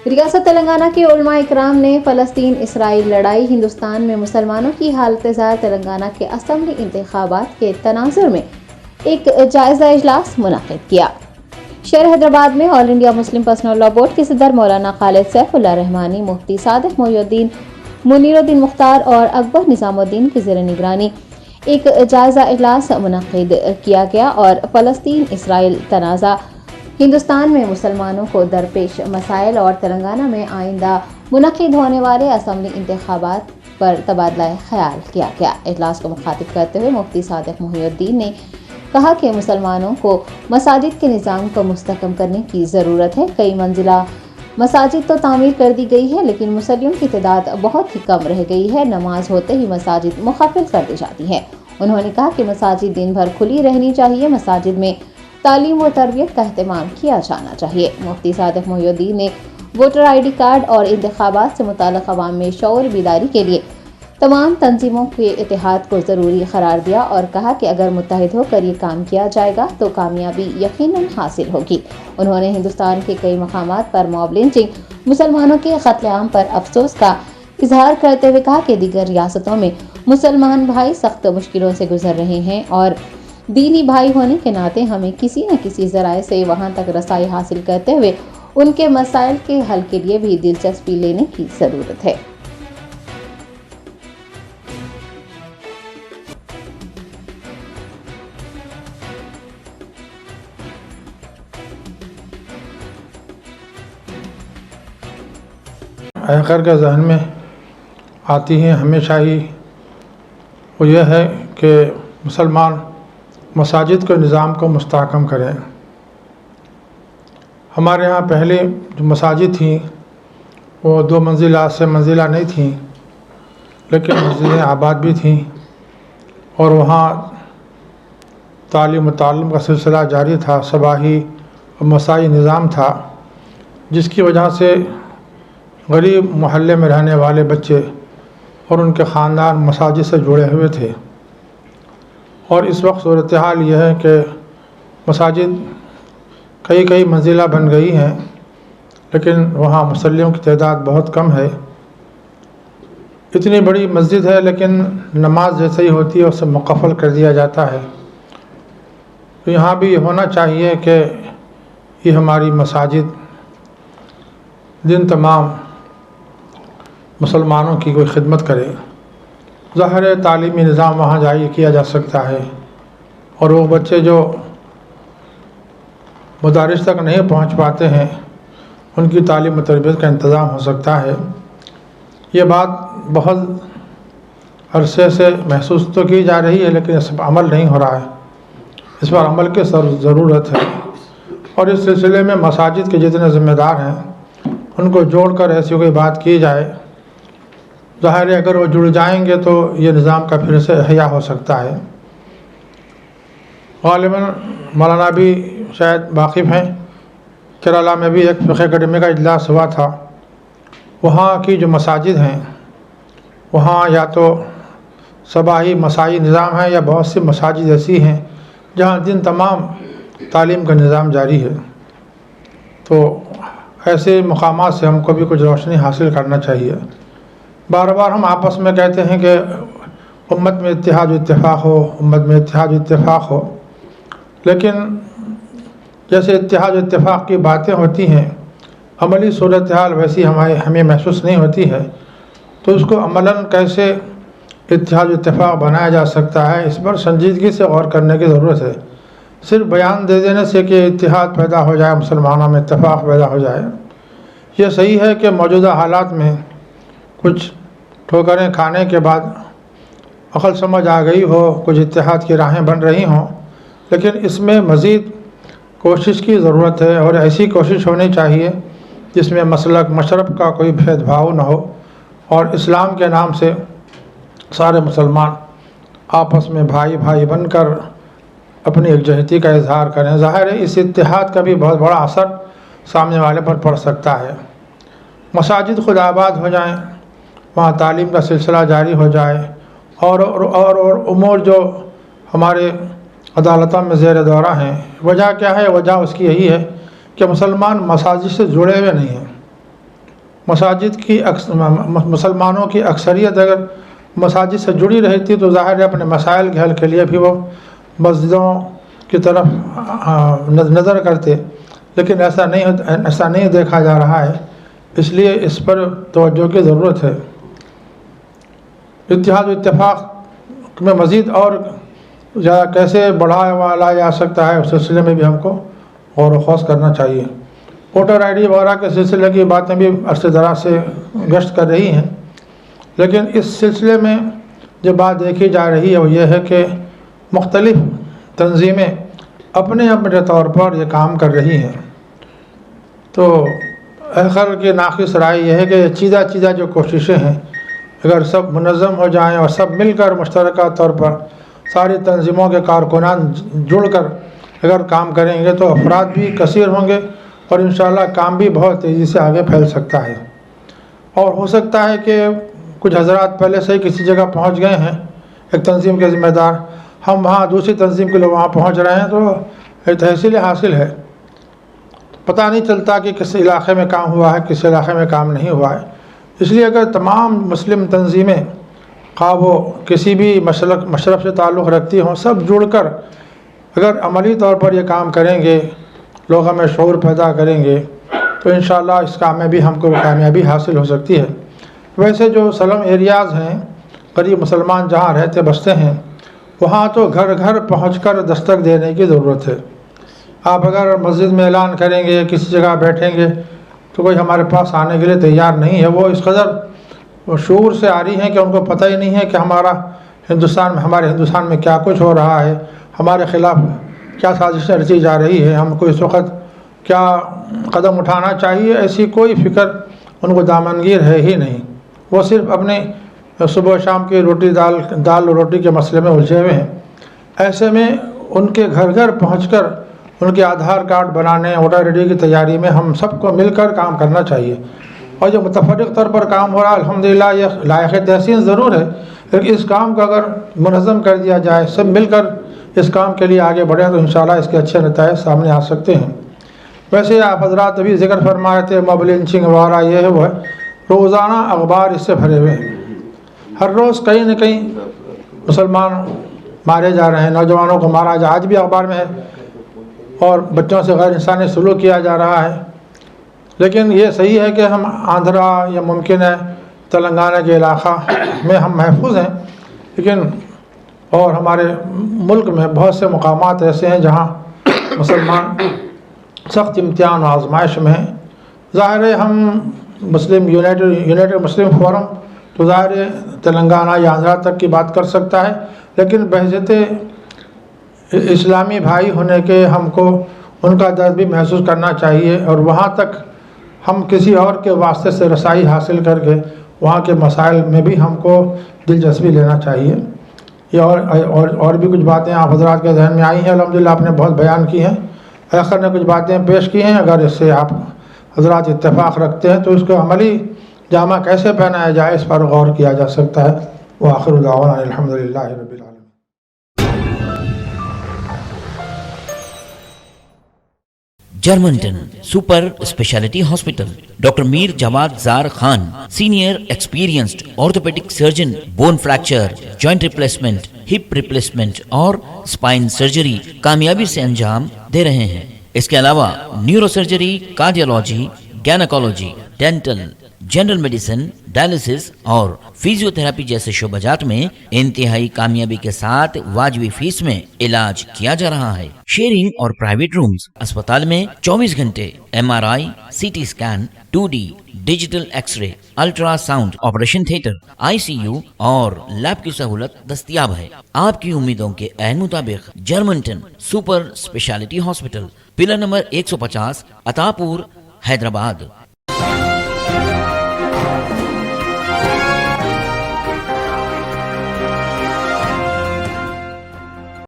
ریاست تلنگانہ کے علماء اکرام نے فلسطین اسرائیل لڑائی ہندوستان میں مسلمانوں کی حالت زار تلنگانہ کے اسمبلی انتخابات کے تناظر میں ایک جائزہ اجلاس منعقد کیا۔ شہر حیدرآباد میں All India Muslim Personal Law Board کے صدر مولانا خالد سیف اللہ رحمانی، مفتی صادق محی الدین، منیر الدین مختار اور اکبر نظام الدین کی زیر نگرانی ایک جائزہ اجلاس منعقد کیا گیا اور فلسطین اسرائیل تنازع، ہندوستان میں مسلمانوں کو درپیش مسائل اور تلنگانہ میں آئندہ منعقد ہونے والے اسمبلی انتخابات پر تبادلہ خیال کیا گیا۔ اجلاس کو مخاطب کرتے ہوئے مفتی صادق محی الدین نے کہا کہ مسلمانوں کو مساجد کے نظام کو مستحکم کرنے کی ضرورت ہے۔ کئی منزلہ مساجد تو تعمیر کر دی گئی ہے، لیکن مصلیوں کی تعداد بہت ہی کم رہ گئی ہے۔ نماز ہوتے ہی مساجد مقفل کر دی جاتی ہے۔ انہوں نے کہا کہ مساجد دن بھر کھلی رہنی چاہیے، مساجد میں تعلیم و تربیت کا اہتمام کیا جانا چاہیے۔ مفتی صادق محی الدین نے ووٹر آئی ڈی کارڈ اور انتخابات سے متعلق عوام میں شعور بیداری کے لیے تمام تنظیموں کے اتحاد کو ضروری قرار دیا اور کہا کہ اگر متحد ہو کر یہ کام کیا جائے گا تو کامیابی یقیناً حاصل ہوگی۔ انہوں نے ہندوستان کے کئی مقامات پر موب لنچنگ، مسلمانوں کے قتل عام پر افسوس کا اظہار کرتے ہوئے کہا کہ دیگر ریاستوں میں مسلمان بھائی سخت مشکلوں سے گزر رہے ہیں اور دینی بھائی ہونے کے ناطے ہمیں کسی نہ کسی ذرائع سے وہاں تک رسائی حاصل کرتے ہوئے ان کے مسائل کے حل کے لیے بھی دلچسپی لینے کی ضرورت ہے۔ آخر کے ذہن میں آتی ہے ہمیشہ ہی وہ یہ ہے کہ مسلمان مساجد کے نظام کو مستحکم کریں۔ ہمارے ہاں پہلے جو مساجد تھیں وہ 2 منزلہ سے منزلہ نہیں تھیں، لیکن مسجدیں آباد بھی تھیں اور وہاں تعلیم و تعلم کا سلسلہ جاری تھا، صباحی اور مسائی نظام تھا، جس کی وجہ سے غریب محلے میں رہنے والے بچے اور ان کے خاندان مساجد سے جڑے ہوئے تھے۔ اور اس وقت صورتحال یہ ہے کہ مساجد کئی منزلہ بن گئی ہیں، لیکن وہاں مصلیوں کی تعداد بہت کم ہے۔ اتنی بڑی مسجد ہے لیکن نماز جیسے ہی ہوتی ہے اسے مقفل کر دیا جاتا ہے۔ تو یہاں بھی یہ ہونا چاہیے کہ یہ ہماری مساجد دن تمام مسلمانوں کی کوئی خدمت کرے۔ ظاہر ہے تعلیمی نظام وہاں جاری کیا جا سکتا ہے اور وہ بچے جو مدارس تک نہیں پہنچ پاتے ہیں ان کی تعلیم و تربیت کا انتظام ہو سکتا ہے۔ یہ بات بہت عرصے سے محسوس تو کی جا رہی ہے لیکن اس پر عمل نہیں ہو رہا ہے، اس پر عمل کی ضرورت ہے۔ اور اس سلسلے میں مساجد کے جتنے ذمہ دار ہیں ان کو جوڑ کر ایسی کوئی بات کی جائے۔ ظاہر ہے اگر وہ جڑ جائیں گے تو یہ نظام کا پھر سے احیاء ہو سکتا ہے۔ غالباً مولانا بھی شاید واقف ہیں، کیرالہ میں بھی ایک فقہ اکیڈمی کا اجلاس ہوا تھا۔ وہاں کی جو مساجد ہیں وہاں یا تو صباحی مسائی نظام ہے یا بہت سی مساجد ایسی ہیں جہاں دن تمام تعلیم کا نظام جاری ہے۔ تو ایسے مقامات سے ہم کو بھی کچھ روشنی حاصل کرنا چاہیے۔ بار بار ہم آپس میں کہتے ہیں کہ امت میں اتحاد و اتفاق ہو، امت میں اتحاد و اتفاق ہو، لیکن جیسے اتحاد و اتفاق کی باتیں ہوتی ہیں عملی صورتحال ویسی ہمیں محسوس نہیں ہوتی ہے، تو اس کو عملاً کیسے اتحاد و اتفاق بنایا جا سکتا ہے اس پر سنجیدگی سے غور کرنے کی ضرورت ہے۔ صرف بیان دے دینے سے کہ اتحاد پیدا ہو جائے، مسلمانوں میں اتفاق پیدا ہو جائے، یہ صحیح ہے کہ موجودہ حالات میں کچھ ٹھوکریں کھانے کے بعد عقل سمجھ آ گئی ہو، کچھ اتحاد کی راہیں بن رہی ہوں، لیکن اس میں مزید کوشش کی ضرورت ہے اور ایسی کوشش ہونی چاہیے جس میں مسلک مشرب کا کوئی بھید بھاؤ نہ ہو اور اسلام کے نام سے سارے مسلمان آپس میں بھائی بن کر اپنی یکجہتی کا اظہار کریں۔ ظاہر ہے اس اتحاد کا بھی بہت بڑا اثر سامنے والے پر پڑ سکتا ہے۔ مساجد خود آباد ہو جائیں، وہاں تعلیم کا سلسلہ جاری ہو جائے اور امور جو ہمارے عدالتوں میں زیر دورہ ہیں، وجہ کیا ہے؟ وجہ اس کی یہی ہے کہ مسلمان مساجد سے جڑے ہوئے نہیں ہیں۔ مساجد کی مسلمانوں کی اکثریت اگر مساجد سے جڑی رہتی تو ظاہر ہے اپنے مسائل کے حل کے لیے بھی وہ مسجدوں کی طرف نظر کرتے، لیکن ایسا نہیں دیکھا جا رہا ہے، اس لیے اس پر توجہ کی ضرورت ہے۔ اتحاد و اتفاق میں مزید اور زیادہ کیسے بڑھایا لایا جا سکتا ہے، اس سلسلے میں بھی ہم کو غور و خوض کرنا چاہیے۔ ووٹر آئی ڈی وغیرہ کے سلسلے کی باتیں بھی عرصے دراز سے گشت کر رہی ہیں، لیکن اس سلسلے میں جو بات دیکھی جا رہی ہے وہ یہ ہے کہ مختلف تنظیمیں اپنے اپنے طور پر یہ کام کر رہی ہیں۔ تو آخر کی ناقص رائے یہ ہے کہ چیزہ جو کوششیں ہیں اگر سب منظم ہو جائیں اور سب مل کر مشترکہ طور پر ساری تنظیموں کے کارکنان جڑ کر اگر کام کریں گے تو افراد بھی کثیر ہوں گے اور انشاءاللہ کام بھی بہت تیزی سے آگے پھیل سکتا ہے۔ اور ہو سکتا ہے کہ کچھ حضرات پہلے سے ہی کسی جگہ پہنچ گئے ہیں، ایک تنظیم کے ذمہ دار، ہم وہاں دوسری تنظیم کے لوگ وہاں پہنچ رہے ہیں، تو ایک تحصیل حاصل ہے، پتہ نہیں چلتا کہ کس علاقے میں کام ہوا ہے کس علاقے میں کام نہیں ہوا ہے۔ اس لیے اگر تمام مسلم تنظیمیں خواہ وہ کسی بھی مشرب سے تعلق رکھتی ہوں، سب جڑ کر اگر عملی طور پر یہ کام کریں گے، لوگوں میں شعور پیدا کریں گے، تو انشاءاللہ اس کام میں بھی ہم کو کامیابی حاصل ہو سکتی ہے۔ ویسے جو سلم ایریاز ہیں، غریب مسلمان جہاں رہتے بستے ہیں، وہاں تو گھر گھر پہنچ کر دستک دینے کی ضرورت ہے۔ آپ اگر مسجد میں اعلان کریں گے، کسی جگہ بیٹھیں گے تو کوئی ہمارے پاس آنے کے لیے تیار نہیں ہے۔ وہ اس قدر شعور سے آ رہی ہیں کہ ان کو پتہ ہی نہیں ہے کہ ہمارے ہندوستان میں کیا کچھ ہو رہا ہے، ہمارے خلاف کیا سازشیں رچی جا رہی ہے، ہم کو اس وقت کیا قدم اٹھانا چاہیے، ایسی کوئی فکر ان کو دامنگیر ہے ہی نہیں۔ وہ صرف اپنے صبح و شام کی دال روٹی کے مسئلے میں الجھے ہوئے ہیں۔ ایسے میں ان کے گھر گھر پہنچ کر ان کے آدھار کارڈ بنانے، ووٹر آئی ڈی کی تیاری میں ہم سب کو مل کر کام کرنا چاہیے۔ اور جو متفرق طور پر کام ہو رہا ہے الحمدللہ یہ لائق تحسین ضرور ہے، لیکن اس کام کو اگر منظم کر دیا جائے، سب مل کر اس کام کے لیے آگے بڑھیں تو انشاءاللہ اس کے اچھے نتائج سامنے آ سکتے ہیں۔ ویسے آپ حضرات ابھی ذکر فرما رہے تھے موب لنچنگ وغیرہ، یہ ہے وہ ہے، روزانہ اخبار اس سے بھرے ہوئے ہیں۔ ہر روز کہیں نہ کہیں مسلمان مارے جا رہے ہیں، نوجوانوں کو مارا جا، آج بھی اخبار میں ہے، اور بچوں سے غیر انسانی سلوک کیا جا رہا ہے۔ لیکن یہ صحیح ہے کہ ہم آندھرا یا ممکن ہے تلنگانہ کے علاقہ میں ہم محفوظ ہیں، لیکن اور ہمارے ملک میں بہت سے مقامات ایسے ہیں جہاں مسلمان سخت امتحان و آزمائش میں ہیں۔ ظاہر ہے ہم یونائٹڈ مسلم فورم تو ظاہر ہے تلنگانہ یا آندھرا تک کی بات کر سکتا ہے، لیکن بحیثیت اسلامی بھائی ہونے کے ہم کو ان کا درد بھی محسوس کرنا چاہیے، اور وہاں تک ہم کسی اور کے واسطے سے رسائی حاصل کر کے وہاں کے مسائل میں بھی ہم کو دلچسپی لینا چاہیے۔ یہ اور بھی کچھ باتیں آپ حضرات کے ذہن میں آئی ہیں، الحمدللہ آپ نے بہت بیان کی ہیں، آخر نے کچھ باتیں پیش کی ہیں، اگر اس سے آپ حضرات اتفاق رکھتے ہیں تو اس کو عملی جامہ کیسے پہنایا جائے اس پر غور کیا جا سکتا ہے۔ وآخر دعوانا الحمدللہ رب العالمین۔ Germanten super speciality hospital, doctor Mir Jawad Zar Khan, senior experienced orthopaedic surgeon, bone fracture, joint replacement, hip replacement اور اسپائن سرجری کامیابی سے انجام دے رہے ہیں۔ اس کے علاوہ neuro surgery, cardiology, gynaecology, dental, general medicine, dialysis اور فزیو تھراپی جیسے شعبات میں انتہائی کامیابی کے ساتھ واجبی فیس میں علاج کیا جا رہا ہے۔ شیئرنگ اور پرائیویٹ رومز، اسپتال میں 24 گھنٹے MRI، CT scan, 2D digital X ray, ultra sound, operation theatre, ICU اور لیب کی سہولت دستیاب ہے۔ آپ کی امیدوں کے عین مطابق Germanten super speciality hospital, pillar number 150، عطا پور، حیدرآباد۔